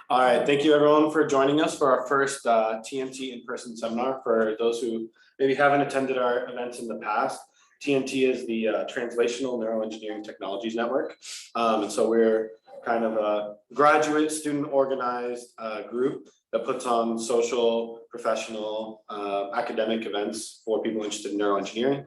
All right, thank you everyone for joining us for our first TNT in-person seminar. For those who maybe haven't attended our events in the past, TNT is the Translational Neuroengineering Technologies Network. And so we're kind of a graduate student organized group that puts on social, professional, academic events for people interested in neuroengineering.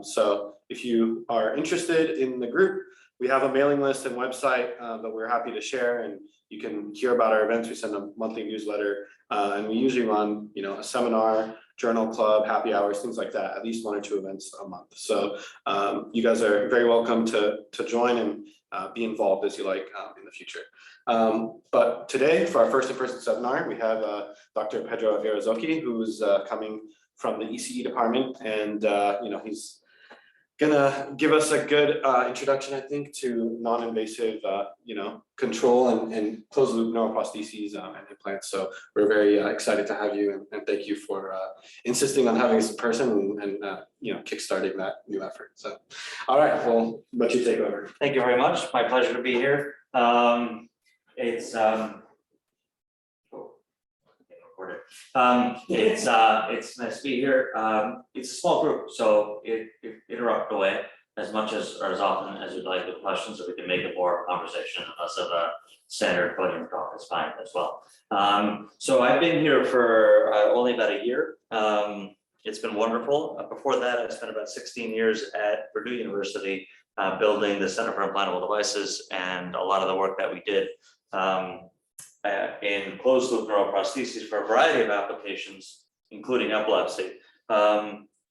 So if you are interested in the group, we have a mailing list and website that we're happy to share, and you can hear about our events. We send a monthly newsletter, and we usually run, a seminar, journal club, happy hours, things like that, at least 1 or 2 events a month. So you guys are very welcome to join and be involved as you like in the future. But today, for our first in-person seminar, we have Dr. Pedro Irazoqui, who's coming from the ECE department, and he's gonna give us a good introduction, I think, to non-invasive, control and closed loop neuroprostheses and implants. So we're very excited to have you, and thank you for insisting on having us in person and kickstarting that new effort. So, all right, well, let you take over. Thank you very much. My pleasure to be here. It's nice to be here. It's a small group, so it interrupt away as much as or as often as you'd like with questions, so we can make it more conversation and less of a standard podium talk. It's fine as well. So I've been here for only about a year. It's been wonderful. Before that, I spent about 16 years at Purdue University building the Center for Implantable Devices, and a lot of the work that we did in closed loop neuroprostheses for a variety of applications, including epilepsy.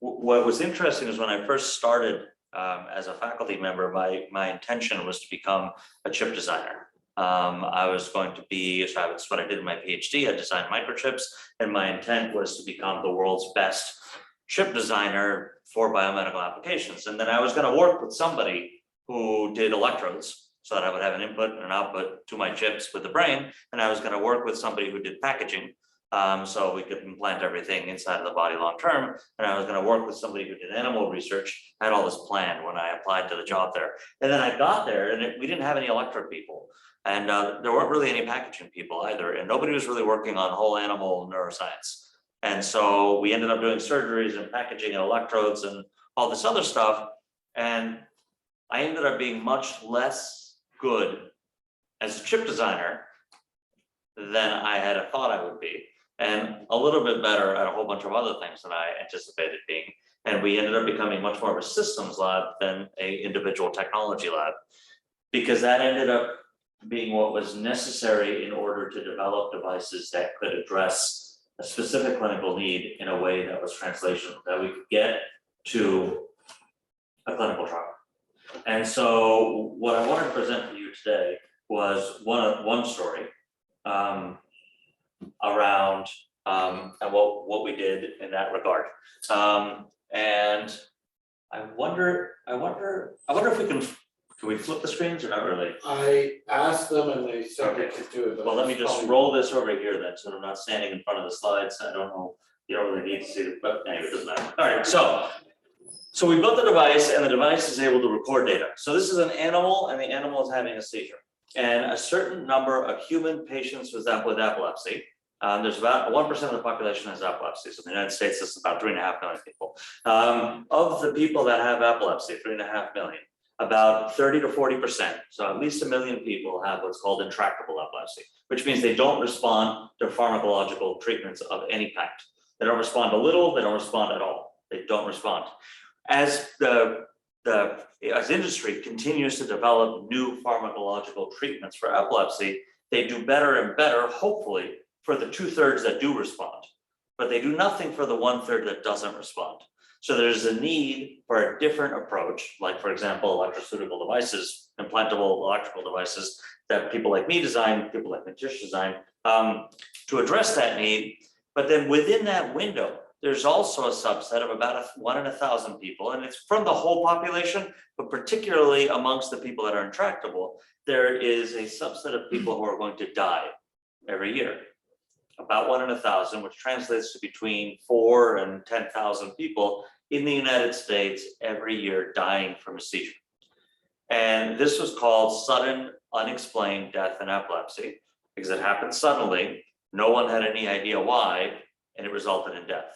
What was interesting is when I first started as a faculty member, my intention was to become a chip designer. I was going to be, so that's what I did in my PhD. I designed microchips, and my intent was to become the world's best chip designer for biomedical applications. And then I was going to work with somebody who did electrodes, so that I would have an input and an output to my chips with the brain. And I was going to work with somebody who did packaging, so we could implant everything inside of the body long term. And I was going to work with somebody who did animal research. I had all this planned when I applied to the job there. And then I got there, and we didn't have any electrode people. And there weren't really any packaging people either. And nobody was really working on whole animal neuroscience. And so we ended up doing surgeries and packaging and electrodes and all this other stuff. And I ended up being much less good as a chip designer than I had thought I would be, and a little bit better at a whole bunch of other things than I anticipated being. And we ended up becoming much more of a systems lab than an individual technology lab, because that ended up being what was necessary in order to develop devices that could address a specific clinical need in a way that was translational, that we could get to a clinical trial. And so what I wanted to present for you today was one story around and what we did in that regard. And I wonder if we can we flip the screens or not really? I asked them and they said Okay. they could do it. But Well, let me just roll this over here then, so I'm not standing in front of the slides. I don't know, you don't really need to see it, but anyway, it doesn't matter. All right, so we built the device, and the device is able to record data. So this is an animal, and the animal is having a seizure. And a certain number of human patients with epilepsy, there's about 1% of the population has epilepsy. So in the United States, this is about 3.5 million people. Of the people that have epilepsy, 3.5 million, about 30 to 40%, so at least 1 million people have what's called intractable epilepsy, which means they don't respond to pharmacological treatments of any kind. They don't respond a little, they don't respond at all. They don't respond. As as industry continues to develop new pharmacological treatments for epilepsy, they do better and better, hopefully, for the 2/3 that do respond, but they do nothing for the 1/3 that doesn't respond. So there's a need for a different approach, like, for example, electroceutical devices, implantable electrical devices that people like me design, people like Matish design, to address that need. But then within that window, there's also a subset of about 1 in 1,000 people, and it's from the whole population, but particularly amongst the people that are intractable, there is a subset of people who are going to die every year. About 1 in 1,000, which translates to between 4 and 10,000 people in the United States every year dying from a seizure. And this was called sudden unexplained death in epilepsy because it happened suddenly. No one had any idea why, and it resulted in death.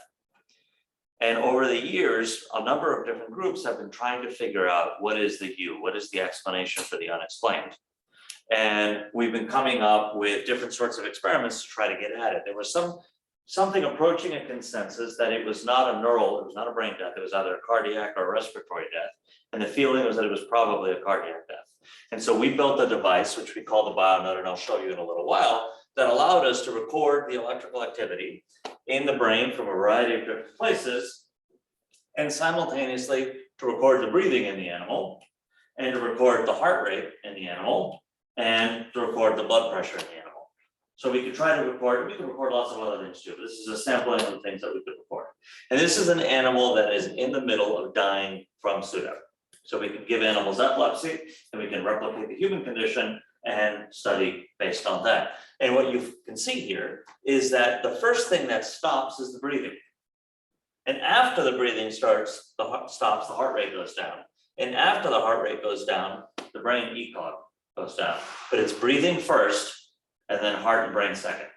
And over the years, a number of different groups have been trying to figure out what is the U, what is the explanation for the unexplained. And we've been coming up with different sorts of experiments to try to get at it. There was something approaching a consensus that it was not a neural, it was not a brain death, it was either a cardiac or a respiratory death. And the feeling was that it was probably a cardiac death. And so we built a device, which we call the BioNote, and I'll show you in a little while, that allowed us to record the electrical activity in the brain from a variety of different places, and simultaneously to record the breathing in the animal, and to record the heart rate in the animal, and to record the blood pressure in the animal. So we could try to record, we could record lots of other things too, but this is a sampling of the things that we could record. And this is an animal that is in the middle of dying from SUDEP. So we can give animals epilepsy, and we can replicate the human condition and study based on that. And what you can see here is that the first thing that stops is the breathing. And after the breathing stops, the heart rate goes down. And after the heart rate goes down, the brain ECOG goes down. But it's breathing first, and then heart and brain second.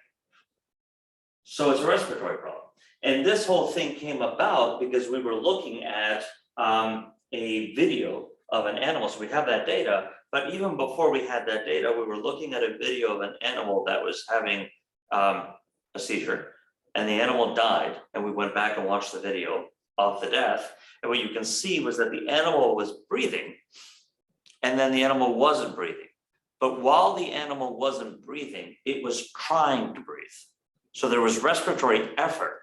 So it's a respiratory problem. And this whole thing came about because we were looking at a video of an animal. So we have that data, but even before we had that data, we were looking at a video of an animal that was having a seizure, and the animal died. And we went back and watched the video of the death. And what you can see was that the animal was breathing, and then the animal wasn't breathing. But while the animal wasn't breathing, it was trying to breathe. So there was respiratory effort.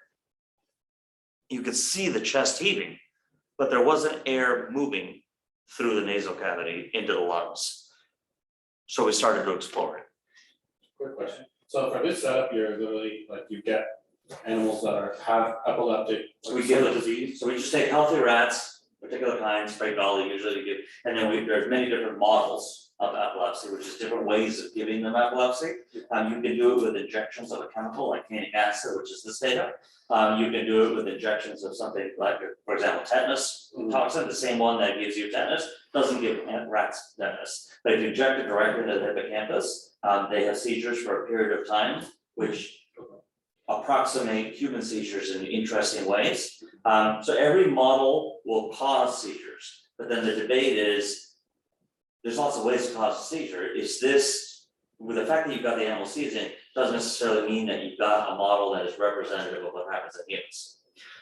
You could see the chest heaving, but there wasn't air moving through the nasal cavity into the lungs. So we started to explore it. Quick question. So for this setup, you're literally like you get animals that have epileptic disease. So we just take healthy rats, particular kinds, straight dolly usually we give, and then there's many different models of epilepsy, which is different ways of giving them epilepsy. You can do it with injections of a chemical like canic acid, which is this data. You can do it with injections of something like, for example, tetanus toxin, the same one that gives you tetanus, doesn't give rats tetanus. But if you inject it directly into the hippocampus, they have seizures for a period of time, which approximate human seizures in interesting ways. So every model will cause seizures, but then the debate is, there's lots of ways to cause a seizure. Is this, with the fact that you've got the animal seizing, doesn't necessarily mean that you've got a model that is representative of what happens in humans.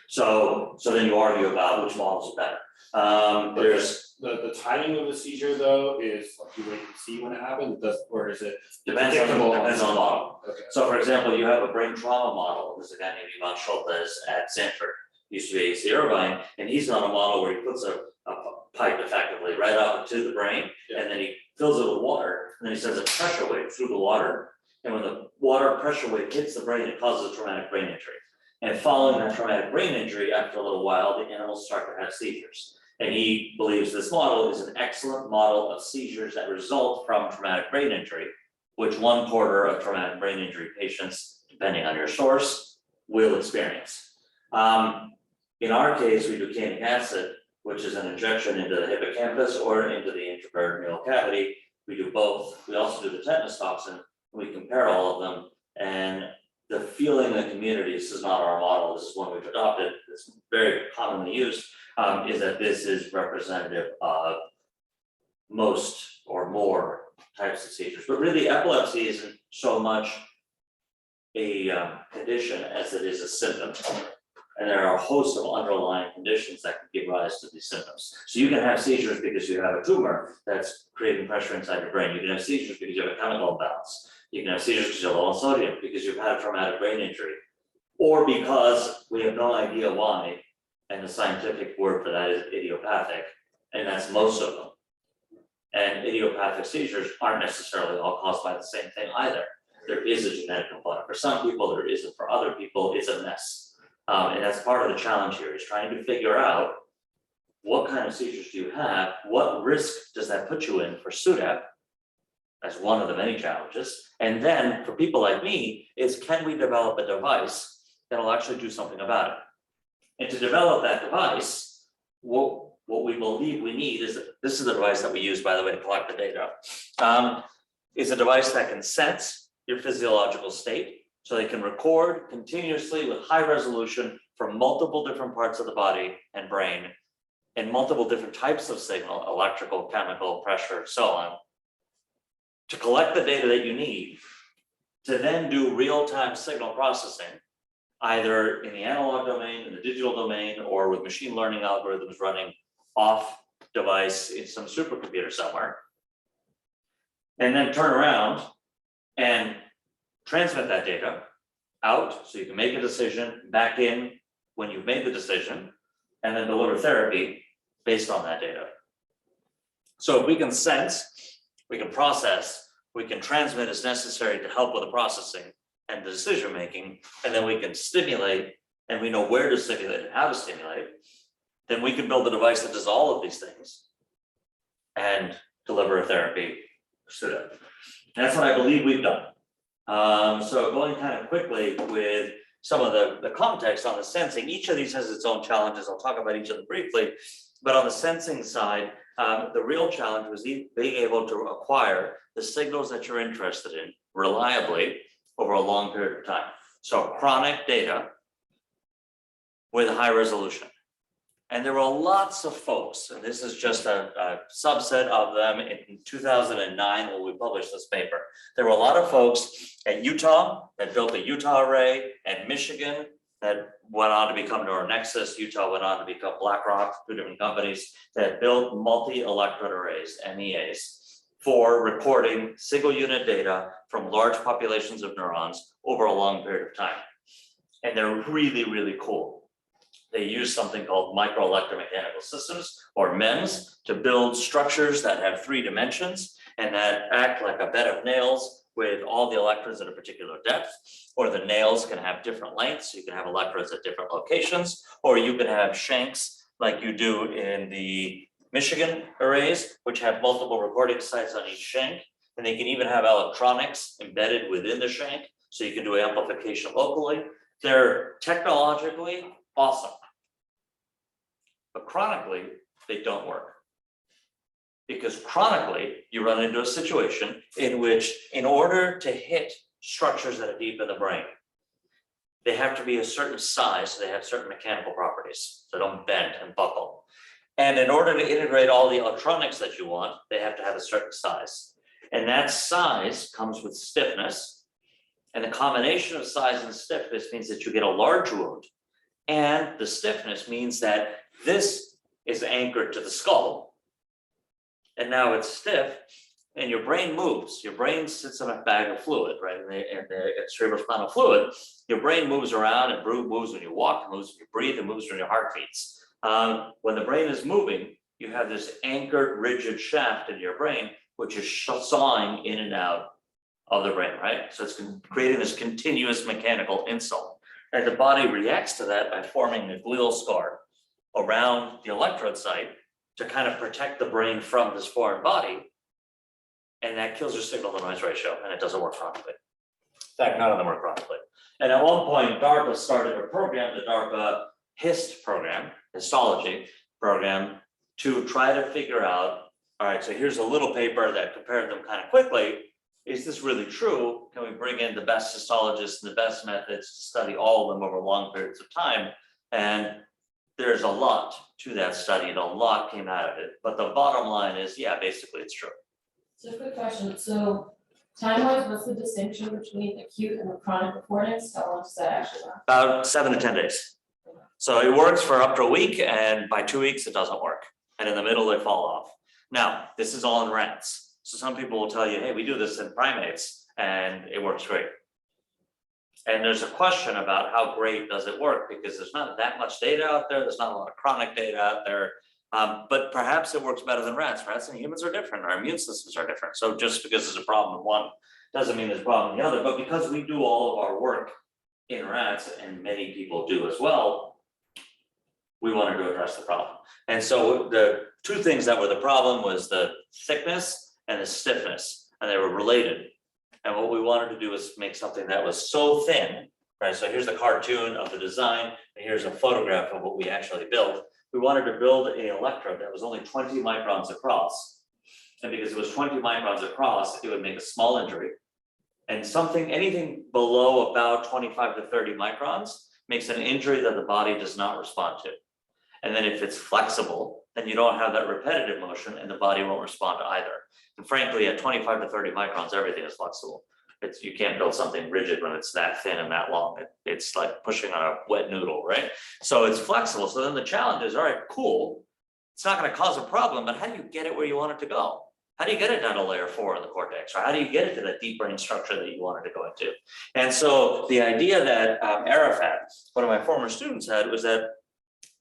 So then you argue about which models are better. There's the timing of the seizure though is like you wait and see when it happens, or is it depends on the model. Okay. So for example, you have a brain trauma model. There's a guy named Ivan Schultes at Stanford, used to be AC Irvine, and he's on a model where he puts a pipe effectively right up to the brain, and then he fills it with water, and then he sends a pressure wave through the water. And when the water pressure wave hits the brain, it causes a traumatic brain injury. And following that traumatic brain injury, after a little while, the animals start to have seizures. And he believes this model is an excellent model of seizures that result from traumatic brain injury, which 1/4 of traumatic brain injury patients, depending on your source, will experience. In our case, we do canic acid, which is an injection into the hippocampus or into the intraperitoneal cavity. We do both. We also do the tetanus toxin. We compare all of them, and the feeling in the community, this is not our model, this is one we've adopted, it's very commonly used, is that this is representative of most or more types of seizures. But really, epilepsy isn't so much a condition as it is a symptom. And there are a host of underlying conditions that can give rise to these symptoms. So you can have seizures because you have a tumor that's creating pressure inside your brain. You can have seizures because you have a chemical imbalance. You can have seizures because you're low on sodium, because you've had a traumatic brain injury, or because we have no idea why, and the scientific word for that is idiopathic, and that's most of them. And idiopathic seizures aren't necessarily all caused by the same thing either. There is a genetic component for some people, there isn't for other people. It's a mess. And that's part of the challenge here, is trying to figure out what kind of seizures do you have, what risk does that put you in for SUDEP, as one of the many challenges. And then for people like me, is can we develop a device that'll actually do something about it? And to develop that device, what we believe we need is, this is the device that we use, by the way, to collect the data. is a device that can sense your physiological state, so they can record continuously with high resolution from multiple different parts of the body and brain and multiple different types of signal, electrical, chemical, pressure, so on, to collect the data that you need to then do real-time signal processing, either in the analog domain, in the digital domain, or with machine learning algorithms running off device in some supercomputer somewhere. And then turn around and transmit that data out so you can make a decision back in when you've made the decision, and then deliver therapy based on that data. So if we can sense, we can process, we can transmit as necessary to help with the processing and the decision making, and then we can stimulate, and we know where to stimulate and how to stimulate, then we can build a device that does all of these things and deliver a therapy pseudo. That's what I believe we've done. So going kind of quickly with some of the context on the sensing, each of these has its own challenges. I'll talk about each of them briefly, but on the sensing side, the real challenge was being able to acquire the signals that you're interested in reliably over a long period of time. So chronic data with high resolution. And there were lots of folks, and this is just a subset of them in 2009 when we published this paper. There were a lot of folks at Utah that built a Utah array, and Michigan that went on to become NeuroNexus. Utah went on to become BlackRock, two different companies that built multi-electrode arrays, MEAs, for recording single unit data from large populations of neurons over a long period of time. And they're really, really cool. They use something called microelectromechanical systems, or MEMS, to build structures that have 3 dimensions and that act like a bed of nails with all the electrodes at a particular depth, or the nails can have different lengths. So you can have electrodes at different locations, or you can have shanks like you do in the Michigan arrays, which have multiple recording sites on each shank. And they can even have electronics embedded within the shank, so you can do amplification locally. They're technologically awesome. But chronically, they don't work. Because chronically, you run into a situation in which, in order to hit structures that are deep in the brain, they have to be a certain size, so they have certain mechanical properties, so they don't bend and buckle. And in order to integrate all the electronics that you want, they have to have a certain size. And that size comes with stiffness. And the combination of size and stiffness means that you get a large wound. And the stiffness means that this is anchored to the skull. And now it's stiff, and your brain moves. Your brain sits in a bag of fluid, right? In the cerebrospinal fluid, your brain moves around, and moves when you walk, it moves when you breathe, it moves when your heart beats. When the brain is moving, you have this anchored, rigid shaft in your brain, which is sawing in and out of the brain, right? So it's creating this continuous mechanical insult. And the body reacts to that by forming a glial scar around the electrode site to kind of protect the brain from this foreign body. And that kills your signal to noise ratio, and it doesn't work chronically. In fact, none of them work chronically. And at one point, DARPA started a program, the DARPA HIST program, histology program, to try to figure out, all right, so here's a little paper that compared them kind of quickly. Is this really true? Can we bring in the best histologists and the best methods to study all of them over long periods of time? And there's a lot to that study, and a lot came out of it. But the bottom line is, yeah, basically it's true. So quick question, so time-wise, what's the distinction between acute and chronic recordings? How long does that actually last? About 7 to 10 days. So it works for up to a week, and by 2 weeks, it doesn't work. And in the middle, they fall off. Now, this is all in rats. So some people will tell you, hey, we do this in primates, and it works great. And there's a question about how great does it work, because there's not that much data out there. There's not a lot of chronic data out there. But perhaps it works better than rats. Rats and humans are different. Our immune systems are different. So just because there's a problem in one doesn't mean there's a problem in the other. But because we do all of our work in rats, and many people do as well, we wanted to address the problem. And so the 2 things that were the problem was the thickness and the stiffness, and they were related. And what we wanted to do was make something that was so thin, right? So here's the cartoon of the design, and here's a photograph of what we actually built. We wanted to build an electrode that was only 20 microns across. And because it was 20 microns across, it would make a small injury. And anything below about 25 to 30 microns makes an injury that the body does not respond to. And then if it's flexible, then you don't have that repetitive motion and the body won't respond to either. And frankly, at 25 to 30 microns, everything is flexible. You can't build something rigid when it's that thin and that long. It's like pushing on a wet noodle, right? So it's flexible. So then the challenge is, all right, cool. It's not going to cause a problem, but how do you get it where you want it to go? How do you get it down to layer 4 in the cortex? Or how do you get it to that deep brain structure that you wanted to go into? And so the idea that Arafat, one of my former students, had was that,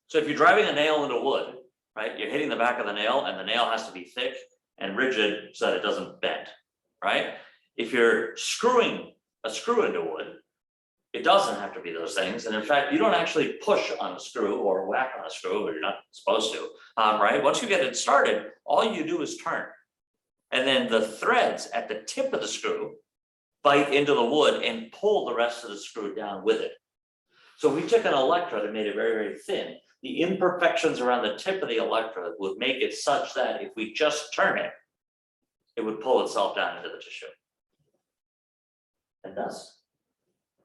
so if you're driving a nail into wood, right, you're hitting the back of the nail and the nail has to be thick and rigid so that it doesn't bend, right? If you're screwing a screw into wood, it doesn't have to be those things. And in fact, you don't actually push on a screw or whack on a screw, or you're not supposed to, right? Once you get it started, all you do is turn. And then the threads at the tip of the screw bite into the wood and pull the rest of the screw down with it. So we took an electrode and made it very, very thin. The imperfections around the tip of the electrode would make it such that if we just turn it, it would pull itself down into the tissue. It does.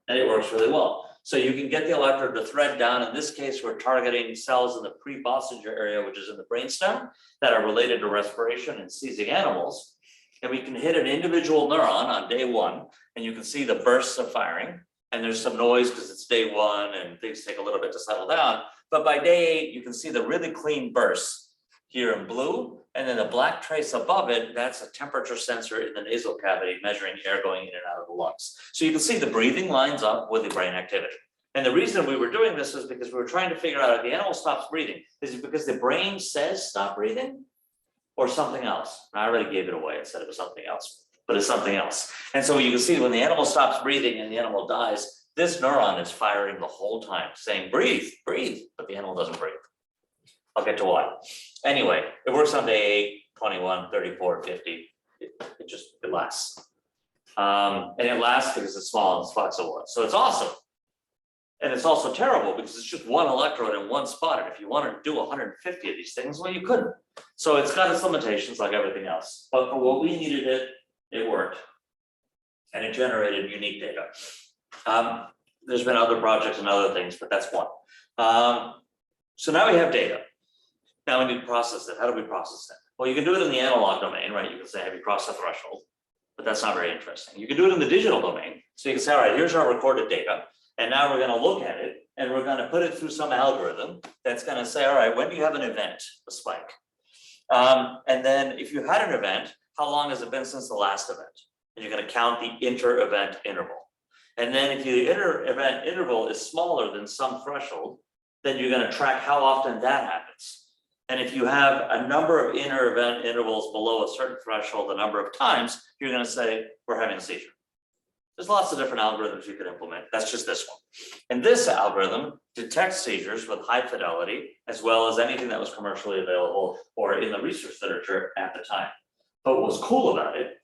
And it works really well. So you can get the electrode to thread down. In this case, we're targeting cells in the pre-Bossinger area, which is in the brainstem, that are related to respiration and seizing animals. And we can hit an individual neuron on day 1, and you can see the bursts of firing. And there's some noise because it's day 1 and things take a little bit to settle down. But by day 8, you can see the really clean bursts here in blue. And then the black trace above it, that's a temperature sensor in the nasal cavity measuring air going in and out of the lungs. So you can see the breathing lines up with the brain activity. And the reason we were doing this is because we were trying to figure out if the animal stops breathing, is it because the brain says stop breathing or something else? And I already gave it away and said it was something else, but it's something else. And so you can see when the animal stops breathing and the animal dies, this neuron is firing the whole time saying, breathe, breathe, but the animal doesn't breathe. I'll get to why. Anyway, it works on day 8, 21, 34, 50. It lasts. And it lasts because it's small and it's flexible. So it's awesome. And it's also terrible because it's just one electrode in one spot. And if you wanted to do 150 of these things, well, you couldn't. So it's got its limitations like everything else. But for what we needed it worked. And it generated unique data. There's been other projects and other things, but that's one. So now we have data. Now we need to process it. How do we process it? Well, you can do it in the analog domain, right? You can say, have you crossed the threshold? But that's not very interesting. You can do it in the digital domain. So you can say, all right, here's our recorded data. And now we're going to look at it and we're going to put it through some algorithm that's going to say, all right, when do you have an event, a spike? And then if you had an event, how long has it been since the last event? And you're going to count the inter-event interval. And then if the inter-event interval is smaller than some threshold, then you're going to track how often that happens. And if you have a number of inter-event intervals below a certain threshold, the number of times, you're going to say, we're having a seizure. There's lots of different algorithms you could implement. That's just this one. And this algorithm detects seizures with high fidelity, as well as anything that was commercially available or in the research literature at the time. But what was cool about it,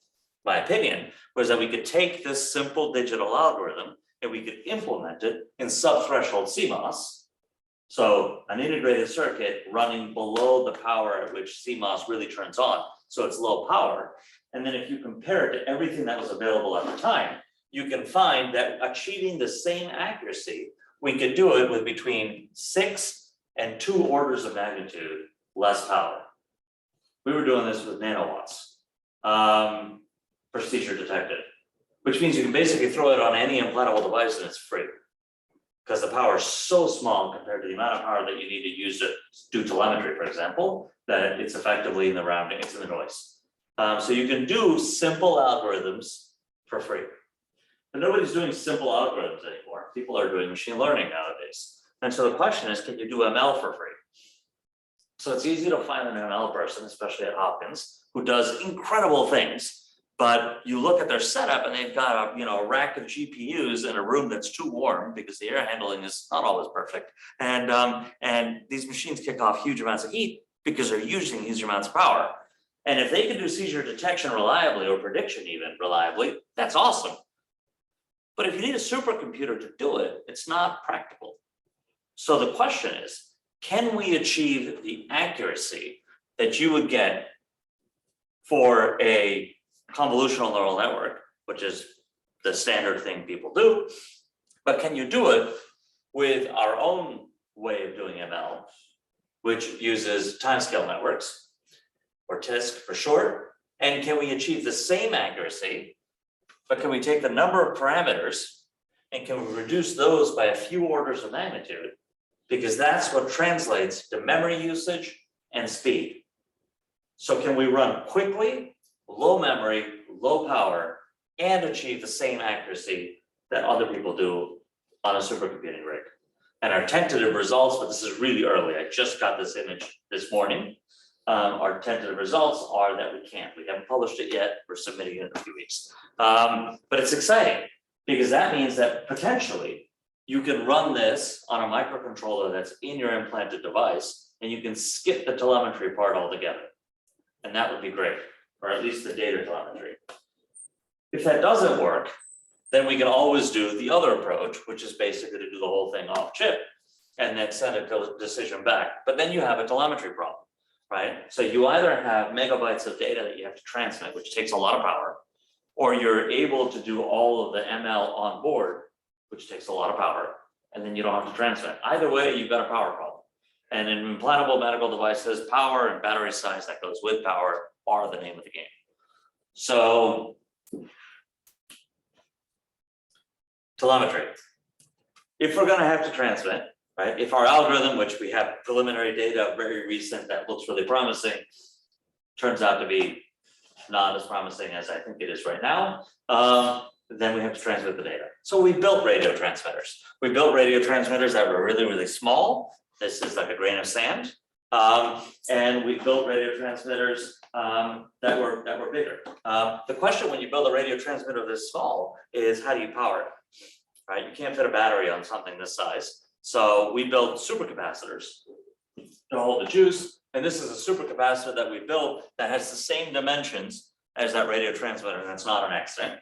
my opinion, was that we could take this simple digital algorithm and we could implement it in sub-threshold CMOS. So an integrated circuit running below the power at which CMOS really turns on. So it's low power. And then if you compare it to everything that was available at the time, you can find that achieving the same accuracy, we could do it with between 6 and 2 orders of magnitude less power. We were doing this with nanowatts for seizure detected, which means you can basically throw it on any implantable device and it's free. Because the power is so small compared to the amount of power that you need to use to do telemetry, for example, that it's effectively in the rounding, it's in the noise. So you can do simple algorithms for free. But nobody's doing simple algorithms anymore. People are doing machine learning nowadays. And so the question is, can you do ML for free? So it's easy to find an ML person, especially at Hopkins, who does incredible things. But you look at their setup and they've got a rack of GPUs in a room that's too warm because the air handling is not always perfect. And these machines kick off huge amounts of heat because they're using huge amounts of power. And if they can do seizure detection reliably or prediction even reliably, that's awesome. But if you need a supercomputer to do it, it's not practical. So the question is, can we achieve the accuracy that you would get for a convolutional neural network, which is the standard thing people do, but can you do it with our own way of doing ML, which uses timescale networks, or TISC for short, and can we achieve the same accuracy, but can we take the number of parameters and can we reduce those by a few orders of magnitude? Because that's what translates to memory usage and speed. So can we run quickly, low memory, low power, and achieve the same accuracy that other people do on a supercomputing rig? And our tentative results, but this is really early, I just got this image this morning. Our tentative results are that we can't. We haven't published it yet. We're submitting it in a few weeks. But it's exciting because that means that potentially you can run this on a microcontroller that's in your implanted device and you can skip the telemetry part altogether. And that would be great, or at least the data telemetry. If that doesn't work, then we can always do the other approach, which is basically to do the whole thing off chip and then send a decision back. But then you have a telemetry problem, right? So you either have megabytes of data that you have to transmit, which takes a lot of power, or you're able to do all of the ML on board, which takes a lot of power, and then you don't have to transmit. Either way, you've got a power problem. And in implantable medical devices, power and battery size that goes with power are the name of the game. So telemetry. If we're going to have to transmit, right? If our algorithm, which we have preliminary data very recent that looks really promising, turns out to be not as promising as I think it is right now, then we have to transmit the data. So we built radio transmitters. We built radio transmitters that were really, really small. This is like a grain of sand. And we built radio transmitters that were bigger. The question when you build a radio transmitter this small is how do you power it? Right? You can't fit a battery on something this size. So we built supercapacitors to hold the juice. And this is a supercapacitor that we built that has the same dimensions as that radio transmitter, and that's not an accident.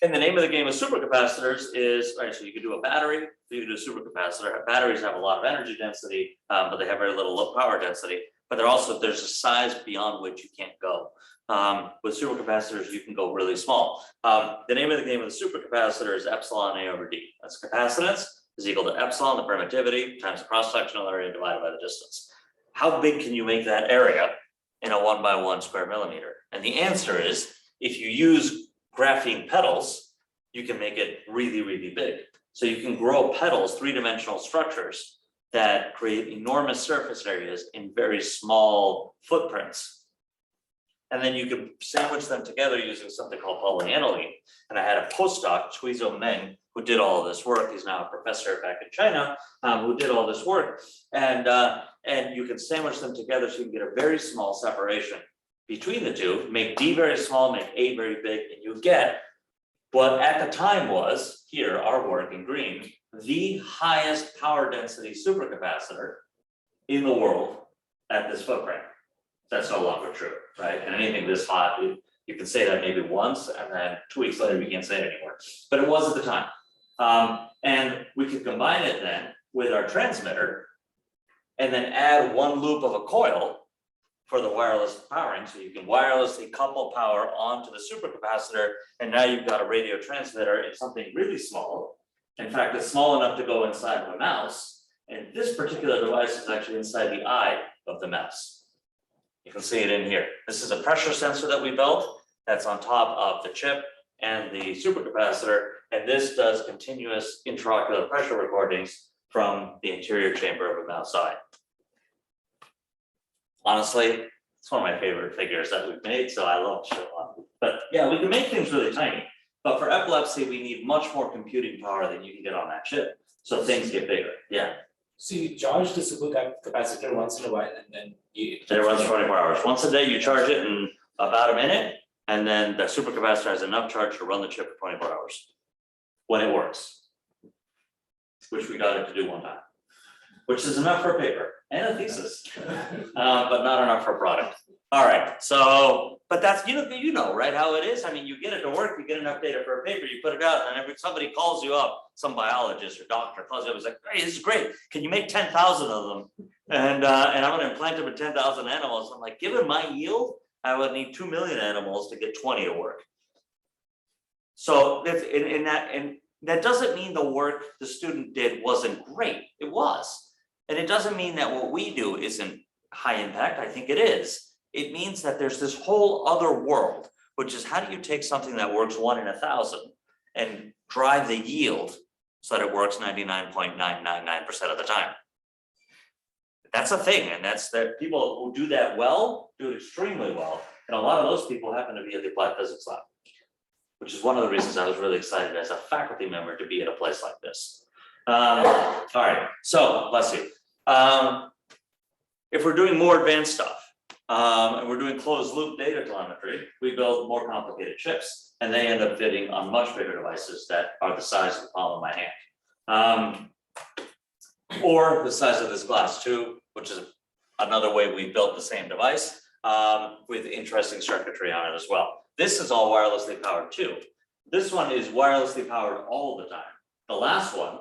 And the name of the game of supercapacitors is, right, so you can do a battery, you can do a supercapacitor. Batteries have a lot of energy density, but they have very little low power density. But there's a size beyond which you can't go. With supercapacitors, you can go really small. The name of the game of the supercapacitor is epsilon A over D. That's capacitance is equal to epsilon, the permittivity, times the cross-sectional area divided by the distance. How big can you make that area in a 1x1 square millimeter? And the answer is, if you use graphene petals, you can make it really, really big. So you can grow petals, three-dimensional structures that create enormous surface areas in very small footprints. And then you can sandwich them together using something called polyaniline. And I had a postdoc, Chuizhou Meng, who did all of this work. He's now a professor back in China, who did all this work. And you can sandwich them together so you can get a very small separation between the two, make D very small, make A very big, and you get what at the time was, here, our work in green, the highest power density supercapacitor in the world at this footprint. That's no longer true, right? And anything this hot, you can say that maybe once, and then 2 weeks later, you can't say it anymore. But it was at the time. And we could combine it then with our transmitter, and then add one loop of a coil for the wireless powering. So you can wirelessly couple power onto the supercapacitor, and now you've got a radio transmitter in something really small. In fact, it's small enough to go inside of a mouse. And this particular device is actually inside the eye of the mouse. You can see it in here. This is a pressure sensor that we built that's on top of the chip and the supercapacitor. And this does continuous intraocular pressure recordings from the interior chamber of a mouse eye. Honestly, it's one of my favorite figures that we've made, so I love to show off. But yeah, we can make things really tiny. But for epilepsy, we need much more computing power than you can get on that chip. So things get bigger. Yeah. So you charge the supercapacitor once in a while and then you. It runs 24 hours. Once a day, you charge it in about a minute, and then the supercapacitor has enough charge to run the chip for 24 hours when it works, which we got it to do one time, which is enough for a paper and a thesis, but not enough for a product. All right, so, but that's, you know, right, how it is. I mean, you get it to work, you get enough data for a paper, you put it out, and if somebody calls you up, some biologist or doctor calls you up, is like, hey, this is great. Can you make 10,000 of them? And I'm gonna implant them in 10,000 animals. I'm like, given my yield, I would need 2 million animals to get 20 to work. So that's and that doesn't mean the work the student did wasn't great. It was. And it doesn't mean that what we do isn't high impact. I think it is. It means that there's this whole other world, which is how do you take something that works 1 in 1,000 and drive the yield so that it works 99.999% of the time. That's a thing, and that's that people who do that well, do it extremely well. And a lot of those people happen to be at the applied physics lab, which is one of the reasons I was really excited as a faculty member to be at a place like this. All right, so let's see. If we're doing more advanced stuff, and we're doing closed loop data telemetry, we build more complicated chips, and they end up fitting on much bigger devices that are the size of the palm of my hand. Or the size of this glass tube, which is another way we built the same device, with interesting circuitry on it as well. This is all wirelessly powered too. This one is wirelessly powered all the time. The last one,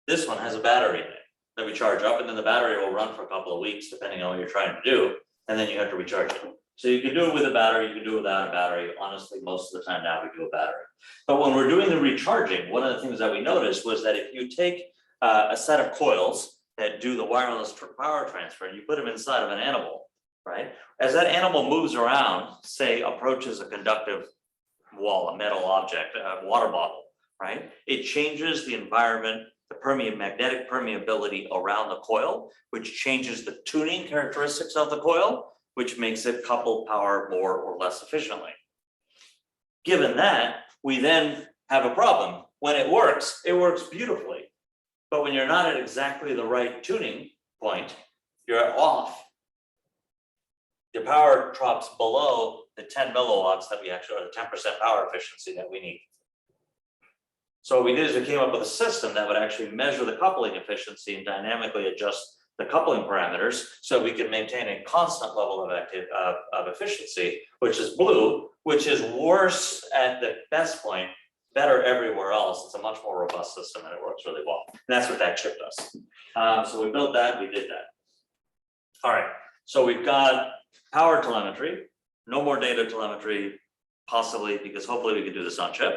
this one has a battery in it that we charge up, and then the battery will run for a couple of weeks depending on what you're trying to do, and then you have to recharge it. So you can do it with a battery, you can do it without a battery. Honestly, most of the time now we do a battery. But when we're doing the recharging, one of the things that we noticed was that if you take a set of coils that do the wireless power transfer, and you put them inside of an animal, right? As that animal moves around, say approaches a conductive wall, a metal object, a water bottle, right? It changes the environment, the magnetic permeability around the coil, which changes the tuning characteristics of the coil, which makes it couple power more or less efficiently. Given that, we then have a problem. When it works beautifully. But when you're not at exactly the right tuning point, you're off. Your power drops below the 10 milliwatts that we actually, or the 10% power efficiency that we need. So what we did is we came up with a system that would actually measure the coupling efficiency and dynamically adjust the coupling parameters so we can maintain a constant level of efficiency, which is blue, which is worse at the best point, better everywhere else. It's a much more robust system and it works really well. And that's what that chip does. So we built that, we did that. All right, so we've got power telemetry, no more data telemetry, possibly, because hopefully we can do this on chip.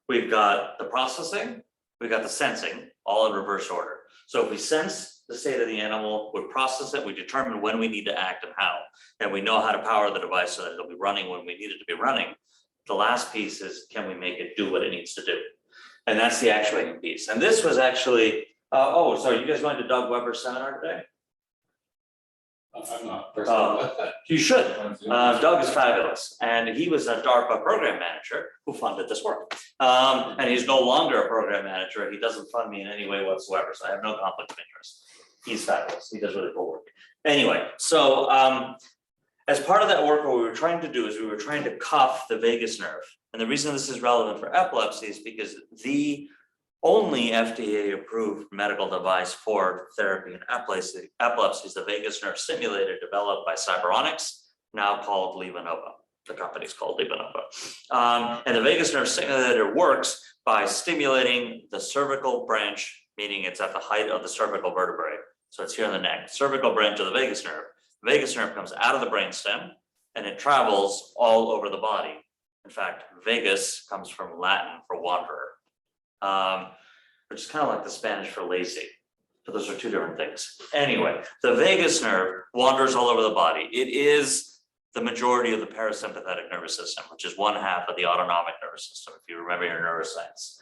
We've got the processing, we've got the sensing, all in reverse order. So if we sense the state of the animal, we process it, we determine when we need to act and how, and we know how to power the device so that it'll be running when we need it to be running. The last piece is, can we make it do what it needs to do? And that's the actuating piece. And this was actually, so are you guys going to Doug Weber's seminar today? I'm not. You should. Doug is fabulous. And he was a DARPA program manager who funded this work. And he's no longer a program manager. He doesn't fund me in any way whatsoever. So I have no conflict of interest. He's fabulous. He does really cool work. Anyway, so as part of that work, what we were trying to do is we were trying to cuff the vagus nerve. And the reason this is relevant for epilepsy is because the only FDA-approved medical device for therapy in epilepsy is the vagus nerve stimulator developed by Cyberonics, now called LivaNova. The company's called LivaNova. And the vagus nerve stimulator works by stimulating the cervical branch, meaning it's at the height of the cervical vertebrae. So it's here in the neck, cervical branch of the vagus nerve. The vagus nerve comes out of the brainstem and it travels all over the body. In fact, vagus comes from Latin for wanderer. Which is kind of like the Spanish for lazy. So those are two different things. Anyway, the vagus nerve wanders all over the body. It is the majority of the parasympathetic nervous system, which is 1/2 of the autonomic nervous system, if you remember your neuroscience.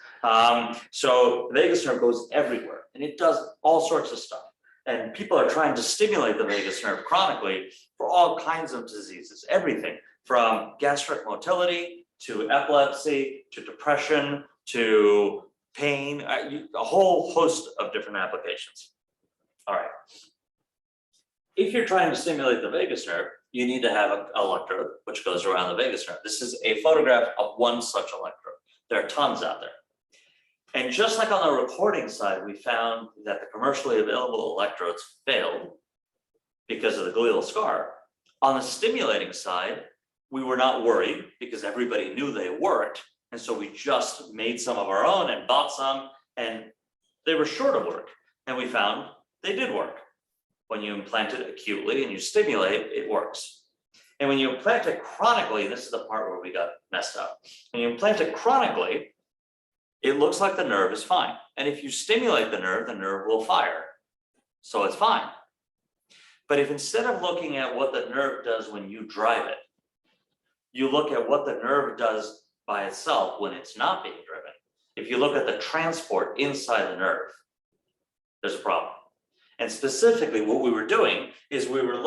So the vagus nerve goes everywhere and it does all sorts of stuff. And people are trying to stimulate the vagus nerve chronically for all kinds of diseases, everything from gastric motility to epilepsy to depression to pain, a whole host of different applications. All right. If you're trying to stimulate the vagus nerve, you need to have an electrode which goes around the vagus nerve. This is a photograph of one such electrode. There are tons out there. And just like on the recording side, we found that the commercially available electrodes failed because of the glial scar. On the stimulating side, we were not worried because everybody knew they worked. And so we just made some of our own and bought some, and they were short of work. And we found they did work. When you implant it acutely and you stimulate, it works. And when you implant it chronically, this is the part where we got messed up. When you implant it chronically, it looks like the nerve is fine. And if you stimulate the nerve will fire. So it's fine. But if instead of looking at what the nerve does when you drive it, you look at what the nerve does by itself when it's not being driven, if you look at the transport inside the nerve, there's a problem. And specifically what we were doing is we were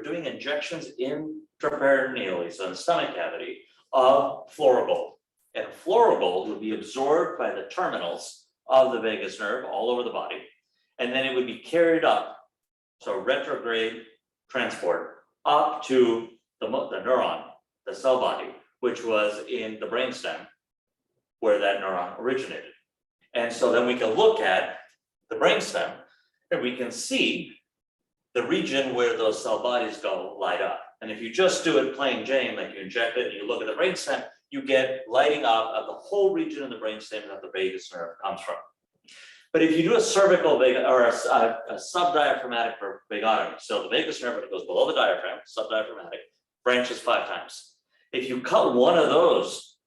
doing injections intraperitoneally, so in the stomach cavity, of fluorogold. And fluorogold would be absorbed by the terminals of the vagus nerve all over the body. And then it would be carried up, so retrograde transport, up to the neuron, the cell body, which was in the brainstem where that neuron originated. And so then we can look at the brainstem and we can see the region where those cell bodies go light up. And if you just do it plain Jane, like you inject it and you look at the brainstem, you get lighting up of the whole region of the brainstem that the vagus nerve comes from. But if you do a cervical or a subdiaphragmatic vagotomy, so the vagus nerve, when it goes below the diaphragm, subdiaphragmatic, branches 5 times. If you cut one of those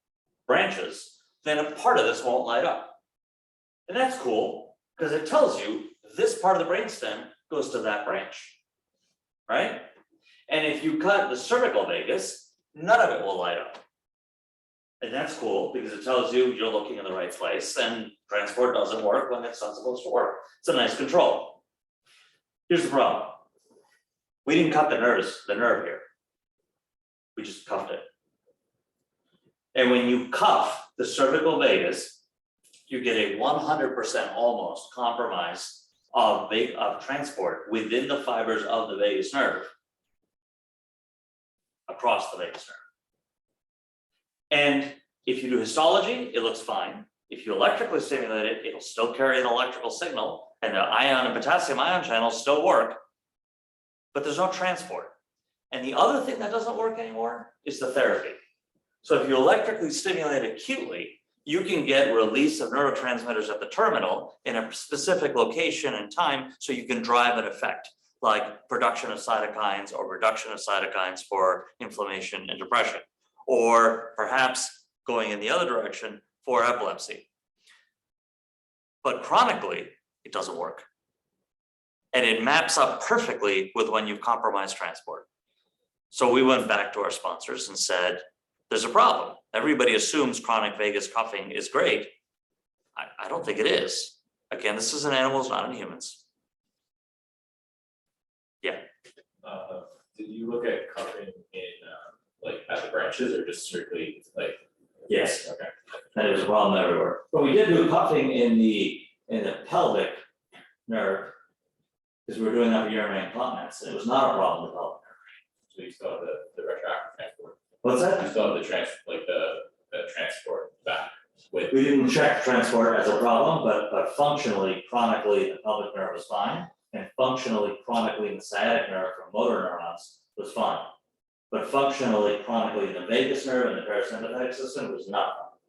branches, then a part of this won't light up. And that's cool, because it tells you this part of the brainstem goes to that branch, right? And if you cut the cervical vagus, none of it will light up. And that's cool, because it tells you you're looking in the right place and transport doesn't work when it's not supposed to work. It's a nice control. Here's the problem. We didn't cut the nerve here. We just cuffed it. And when you cuff the cervical vagus, you get a 100% almost compromise of transport within the fibers of the vagus nerve across the vagus nerve. And if you do histology, it looks fine. If you electrically stimulate it, it'll still carry an electrical signal and the ion and potassium ion channels still work, but there's no transport. And the other thing that doesn't work anymore is the therapy. So if you electrically stimulate acutely, you can get release of neurotransmitters at the terminal in a specific location and time so you can drive an effect, like production of cytokines or reduction of cytokines for inflammation and depression, or perhaps going in the other direction for epilepsy. But chronically, it doesn't work. And it maps up perfectly with when you've compromised transport. So we went back to our sponsors and said, there's a problem. Everybody assumes chronic vagus cuffing is great. I don't think it is. Again, this is in animals, not in humans. Yeah. Did you look at cuffing in like at the branches or just strictly like? Yes. Okay. That is a problem everywhere. But we did do cuffing in the pelvic nerve because we were doing that for urinary incontinence. And it was not a problem with the pelvic nerve. So you still have the retroactive transport. What's that? You still have the transport back with. We didn't check transport as a problem, but functionally, chronically, the pelvic nerve was fine. And functionally, chronically, the sciatic nerve from motor neurons was fine. But functionally, chronically, the vagus nerve and the parasympathetic system was not fine.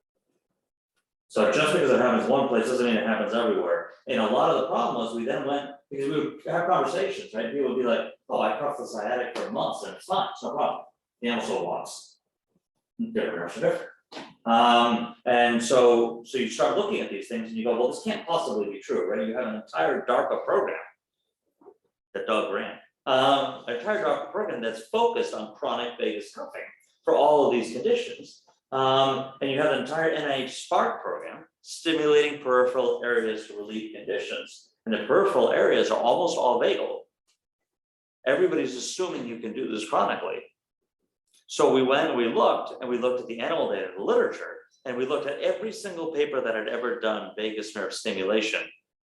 So just because it happens one place doesn't mean it happens everywhere. And a lot of the problem was we then went, because we would have conversations, right? People would be like, oh, I cuffed the sciatic for months and it's fine, it's no problem. The animal still walks. Different nerves are different. And so you start looking at these things and you go, well, this can't possibly be true, right? You have an entire DARPA program that Doug ran. An entire DARPA program that's focused on chronic vagus cuffing for all of these conditions. And you have an entire NIH SPARK program stimulating peripheral areas to relieve conditions. And the peripheral areas are almost all vagal. Everybody's assuming you can do this chronically. So we went and we looked at the animal data, the literature, and we looked at every single paper that had ever done vagus nerve stimulation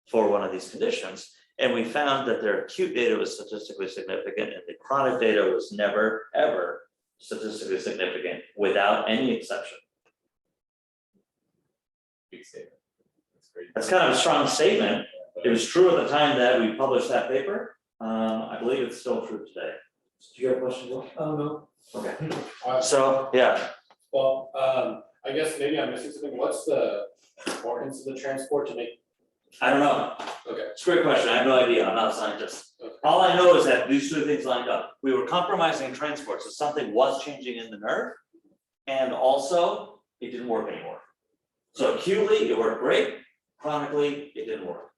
for one of these conditions. And we found that their acute data was statistically significant and the chronic data was never, ever statistically significant without any exception. Big statement. That's great. That's kind of a strong statement. It was true at the time that we published that paper. I believe it's still true today. Do you have a question, Will? Oh, no. Okay. So, yeah. Well, I guess maybe I'm missing something. What's the importance of the transport to make I don't know. Okay. It's a great question. I have no idea. I'm not a scientist. Okay. All I know is that these two things lined up. We were compromising transport, so something was changing in the nerve. And also, it didn't work anymore. So acutely, it worked great. Chronically, it didn't work.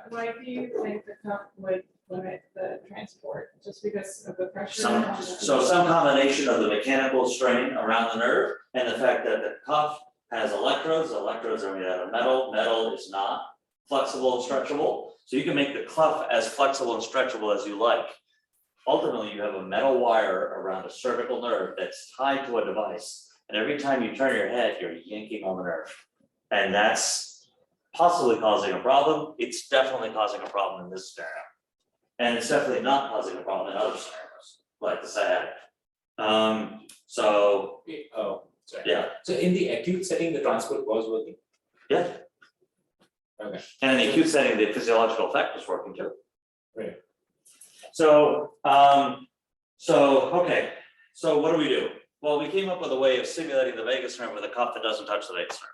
Why do you think the cup would limit the transport, just because of the pressure? Some combination of the mechanical strain around the nerve and the fact that the cuff has electrodes. Electrodes are made out of metal. Metal is not flexible and stretchable. So you can make the cuff as flexible and stretchable as you like. Ultimately, you have a metal wire around a cervical nerve that's tied to a device. And every time you turn your head, you're yanking on the nerve. And that's possibly causing a problem. It's definitely causing a problem in this scenario. And it's definitely not causing a problem in other scenarios, like the sciatic. So, Oh, sorry. yeah, So in the acute setting, the transport was working? yeah. Okay. And in the acute setting, the physiological effect was working too. Right. So, okay, so what do we do? Well, we came up with a way of stimulating the vagus nerve with a cuff that doesn't touch the vagus nerve.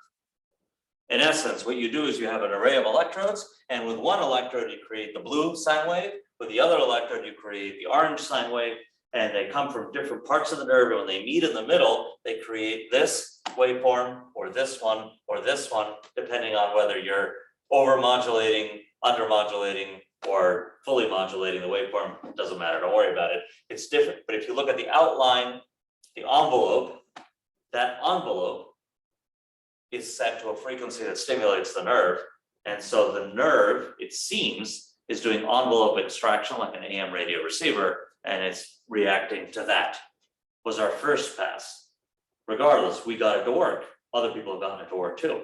In essence, what you do is you have an array of electrodes, and with one electrode, you create the blue sine wave. With the other electrode, you create the orange sine wave, and they come from different parts of the nerve. And when they meet in the middle, they create this waveform, or this one, depending on whether you're over-modulating, under-modulating, or fully modulating the waveform. It doesn't matter, don't worry about it. It's different. But if you look at the outline, the envelope, that envelope is set to a frequency that stimulates the nerve. And so the nerve, it seems, is doing envelope extraction like an AM radio receiver, and it's reacting to that. Was our first pass. Regardless, we got it to work. Other people have gotten it to work too.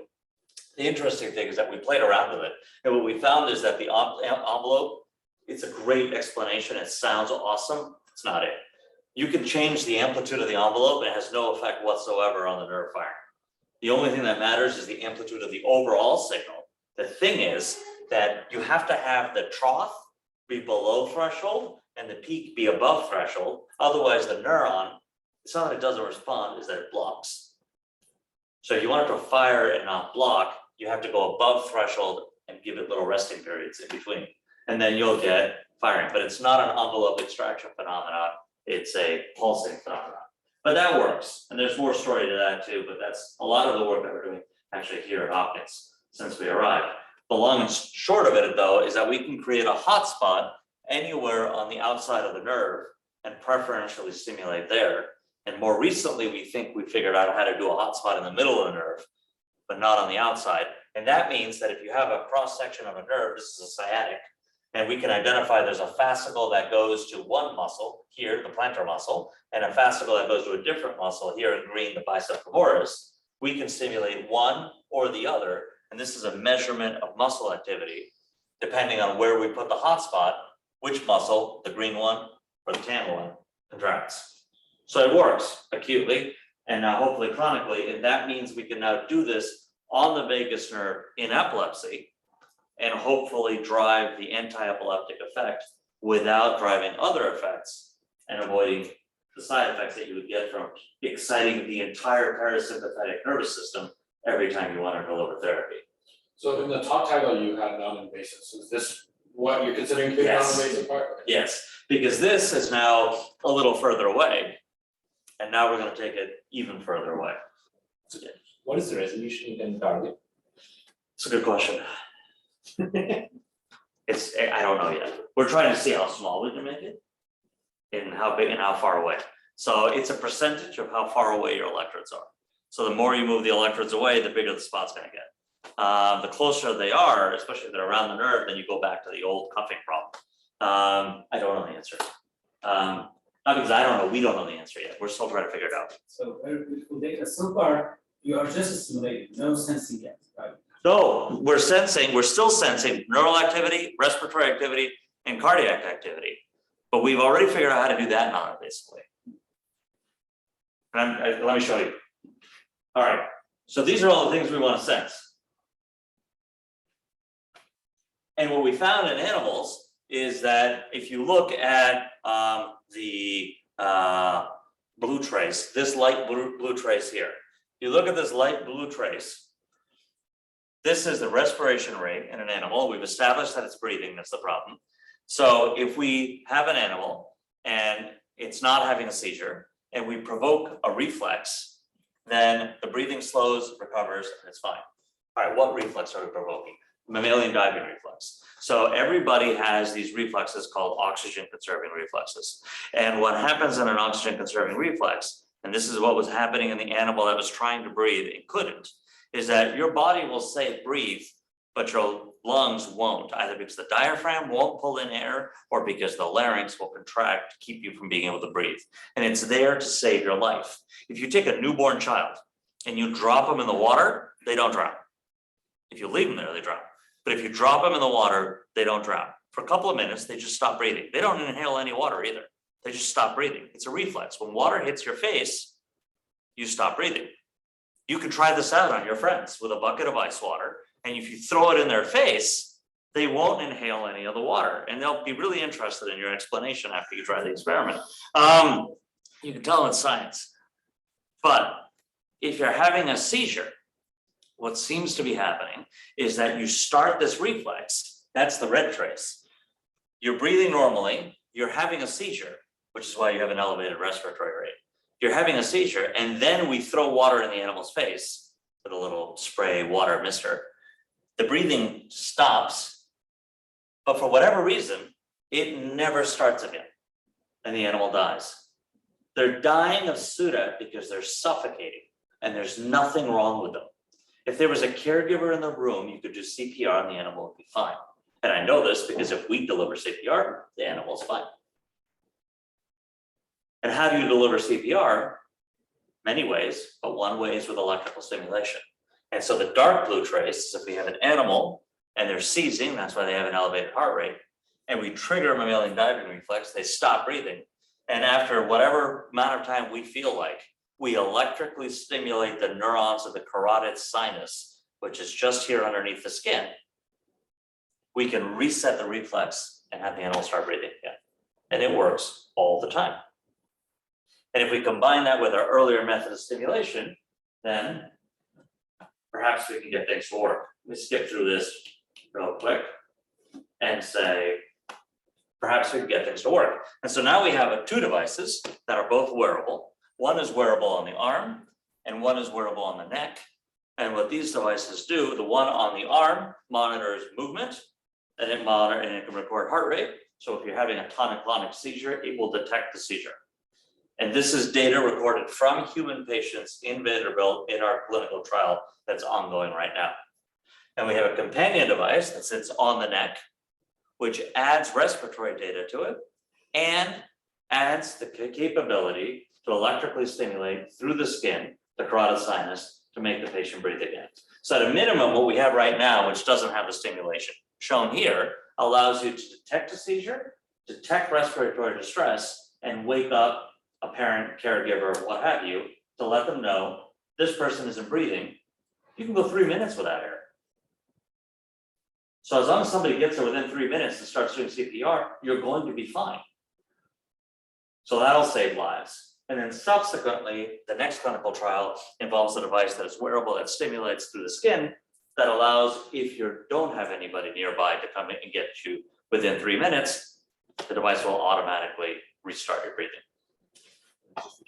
The interesting thing is that we played around with it. And what we found is that the envelope, it's a great explanation. It sounds awesome. It's not it. You can change the amplitude of the envelope and it has no effect whatsoever on the nerve firing. The only thing that matters is the amplitude of the overall signal. The thing is that you have to have the trough be below threshold and the peak be above threshold. Otherwise, the neuron, it's not that it doesn't respond, it's that it blocks. So if you want it to fire and not block, you have to go above threshold and give it little resting periods in between. And then you'll get firing. But it's not an envelope extraction phenomenon. It's a pulsing phenomenon. But that works. And there's more story to that too, but that's a lot of the work that we're doing actually here at Hopkins since we arrived. The long and short of it though, is that we can create a hotspot anywhere on the outside of the nerve and preferentially stimulate there. And more recently, we think we figured out how to do a hotspot in the middle of the nerve, but not on the outside. And that means that if you have a cross section of a nerve, this is a sciatic, and we can identify there's a fascicle that goes to one muscle here, the plantar muscle, and a fascicle that goes to a different muscle here in green, the bicep femoris. We can stimulate one or the other, and this is a measurement of muscle activity, depending on where we put the hotspot, which muscle, the green one or the tan one, contracts. So it works acutely and now hopefully chronically, and that means we can now do this on the vagus nerve in epilepsy and hopefully drive the anti-epileptic effect without driving other effects and avoiding the side effects that you would get from exciting the entire parasympathetic nervous system every time you want to deliver therapy. So in the top title, you had non-invasive. So is this what you're considering to be the Yes. non-invasive part? Yes, because this is now a little further away. And now we're going to take it even further away. What is the resolution you can target? It's a good question. I don't know yet. We're trying to see how small we can make it and how big and how far away. So it's a percentage of how far away your electrodes are. So the more you move the electrodes away, the bigger the spot's going to get. The closer they are, especially if they're around the nerve, then you go back to the old cuffing problem. I don't know the answer. Not because I don't know, we don't know the answer yet. We're still trying to figure it out. So with data so far, you are just simulating, no sensing yet, right? No, we're still sensing neural activity, respiratory activity, and cardiac activity. But we've already figured out how to do that non-invasively. And let me show you. All right, so these are all the things we want to sense. And what we found in animals is that if you look at the blue trace, this light blue trace here. You look at this light blue trace, This is the respiration rate in an animal. We've established that it's breathing, that's the problem. So if we have an animal and it's not having a seizure and we provoke a reflex, then the breathing slows, recovers, and it's fine. All right, what reflex are we provoking? Mammalian diving reflex. So everybody has these reflexes called oxygen conserving reflexes. And what happens in an oxygen conserving reflex, and this is what was happening in the animal that was trying to breathe and couldn't, is that your body will say breathe, but your lungs won't, either because the diaphragm won't pull in air or because the larynx will contract to keep you from being able to breathe. And it's there to save your life. If you take a newborn child and you drop them in the water, they don't drown. If you leave them there, they drown. But if you drop them in the water, they don't drown. For a couple of minutes, they just stop breathing. They don't inhale any water either. They just stop breathing. It's a reflex. When water hits your face, you stop breathing. You can try this out on your friends with a bucket of ice water, and if you throw it in their face, they won't inhale any of the water, and they'll be really interested in your explanation after you try the experiment. You can tell them it's science. But if you're having a seizure, what seems to be happening is that you start this reflex, that's the red trace. You're breathing normally, you're having a seizure, which is why you have an elevated respiratory rate. You're having a seizure, and then we throw water in the animal's face with a little spray water mister. The breathing stops, but for whatever reason, it never starts again, and the animal dies. They're dying of SUDA because they're suffocating, and there's nothing wrong with them. If there was a caregiver in the room, you could do CPR and the animal would be fine. And I know this because if we deliver CPR, the animal's fine. And how do you deliver CPR? Many ways, but one way is with electrical stimulation. And so the dark blue trace is if we have an animal and they're seizing, that's why they have an elevated heart rate, and we trigger a mammalian diving reflex, they stop breathing. And after whatever amount of time we feel like, we electrically stimulate the neurons of the carotid sinus, which is just here underneath the skin. We can reset the reflex and have the animal start breathing again. And it works all the time. And if we combine that with our earlier method of stimulation, then perhaps we can get things to work. Let me skip through this real quick and say, perhaps we can get things to work. And so now we have two devices that are both wearable. One is wearable on the arm and one is wearable on the neck. And what these devices do, the one on the arm monitors movement and it can record heart rate. So if you're having a tonic-clonic seizure, it will detect the seizure. And this is data recorded from human patients in Vanderbilt in our clinical trial that's ongoing right now. And we have a companion device that sits on the neck, which adds respiratory data to it and adds the capability to electrically stimulate through the skin, the carotid sinus, to make the patient breathe again. So at a minimum, what we have right now, which doesn't have the stimulation shown here, allows you to detect a seizure, detect respiratory distress, and wake up a parent, caregiver, what have you, to let them know this person isn't breathing. You can go 3 minutes without air. So as long as somebody gets there within 3 minutes and starts doing CPR, you're going to be fine. So that'll save lives. And then subsequently, the next clinical trial involves a device that is wearable that stimulates through the skin that allows, if you don't have anybody nearby to come in and get you within 3 minutes, the device will automatically restart your breathing.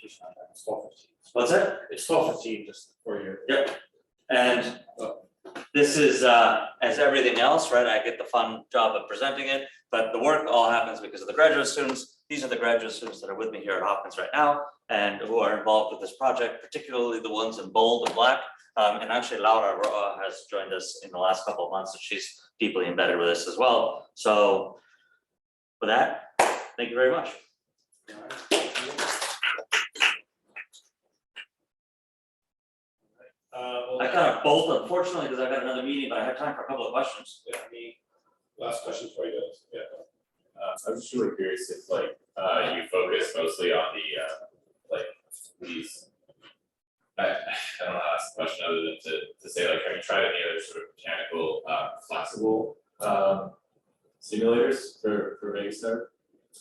It's 12:15. What's that? It's 12:15, just for your. Yep. And this is, as everything else, right? I get the fun job of presenting it, but the work all happens because of the graduate students. These are the graduate students that are with me here at Hopkins right now and who are involved with this project, particularly the ones in bold and black. And actually Laura has joined us in the last couple of months, and she's deeply embedded with this as well. So with that, thank you very much. I kind of bolt, unfortunately, because I've got another meeting, but I have time for a couple of questions. Yeah, last question for you guys, yeah. I'm just really curious if you focus mostly on the these. I don't know how to ask the question other than to say have you tried any other sort of mechanical flexible simulators for vagus nerve?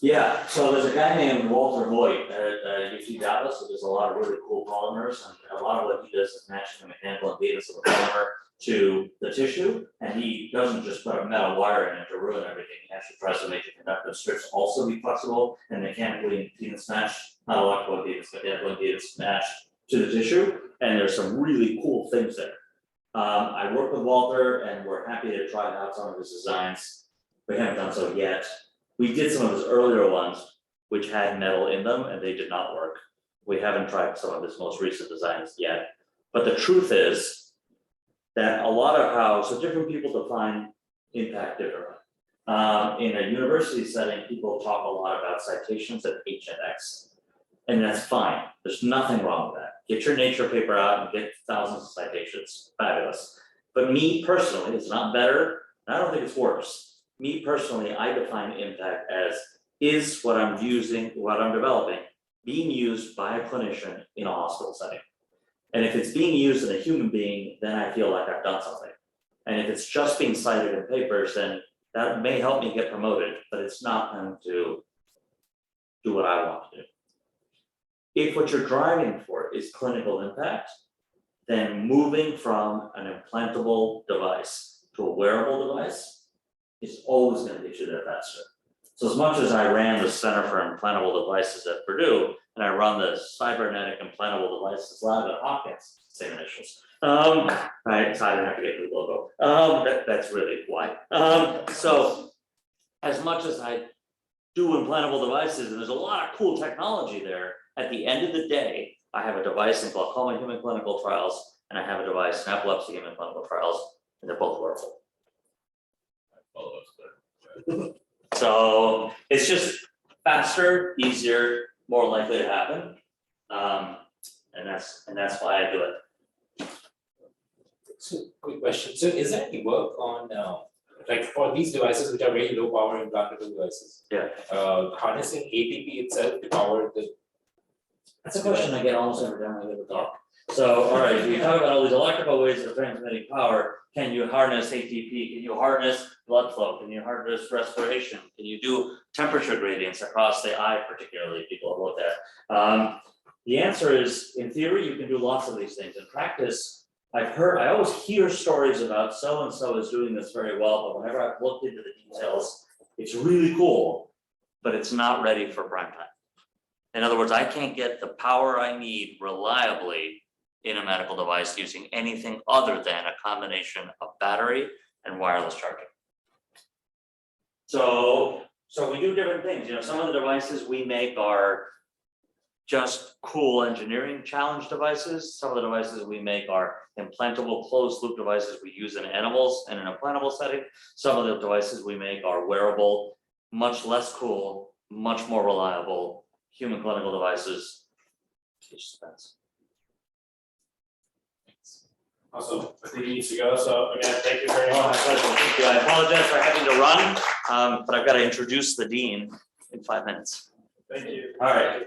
Yeah, so there's a guy named Walter Voigt at UC Dallas, so there's a lot of really cool polymers, and a lot of what he does is matching the mechanical impedance of the polymer to the tissue, and he doesn't just put a metal wire in it to ruin everything. He actually tries to make the conductive strips also be flexible and mechanically impedance matched, not electrical impedance, but mechanically impedance matched to the tissue. And there's some really cool things there. I work with Walter, and we're happy to try out some of his designs. We haven't done so yet. We did some of his earlier ones, which had metal in them, and they did not work. We haven't tried some of his most recent designs yet. But the truth is that a lot of how, so different people define impact differently. In a university setting, people talk a lot about citations at H and X, and that's fine. There's nothing wrong with that. Get your Nature paper out and get thousands of citations, fabulous. But me personally, it's not better, and I don't think it's worse. Me personally, I define impact as is what I'm using, what I'm developing, being used by a clinician in a hospital setting. And if it's being used in a human being, then I feel like I've done something. And if it's just being cited in papers, then that may help me get promoted, but it's not going to do what I want to do. If what you're driving for is clinical impact, then moving from an implantable device to a wearable device is always going to get you there faster. So as much as I ran the Center for Implantable Devices at Purdue, and I run the Cybernetic Implantable Devices Lab at Hopkins, same initials. Right, so I didn't have to get the logo. That's really why. So as much as I do implantable devices, and there's a lot of cool technology there, at the end of the day, I have a device in glaucoma human clinical trials, and I have a device in epilepsy human clinical trials, and they're both wearable. So it's just faster, easier, more likely to happen. And that's why I do it. So, quick question, so is there any work on, like for these devices which are very low power implantable devices? Yeah. Harnessing ATP itself to power the. That's a question I get almost every time I give a talk. So, all right, you talk about all these electrical ways of transmitting power. Can you harness ATP? Can you harness blood flow? Can you harness respiration? Can you do temperature gradients across the eye, particularly people have looked at? The answer is, in theory, you can do lots of these things. In practice, I always hear stories about so-and-so is doing this very well, but whenever I've looked into the details, it's really cool, but it's not ready for prime time. In other words, I can't get the power I need reliably in a medical device using anything other than a combination of battery and wireless charging. So we do different things. You know, some of the devices we make are just cool engineering challenge devices. Some of the devices we make are implantable closed loop devices we use in animals in an implantable setting. Some of the devices we make are wearable, much less cool, much more reliable human clinical devices. It just depends. Awesome, I think he needs to go, so again, thank you very much. Thank you. I apologize for having to run, but I've got to introduce the dean in 5 minutes. Thank you. All right.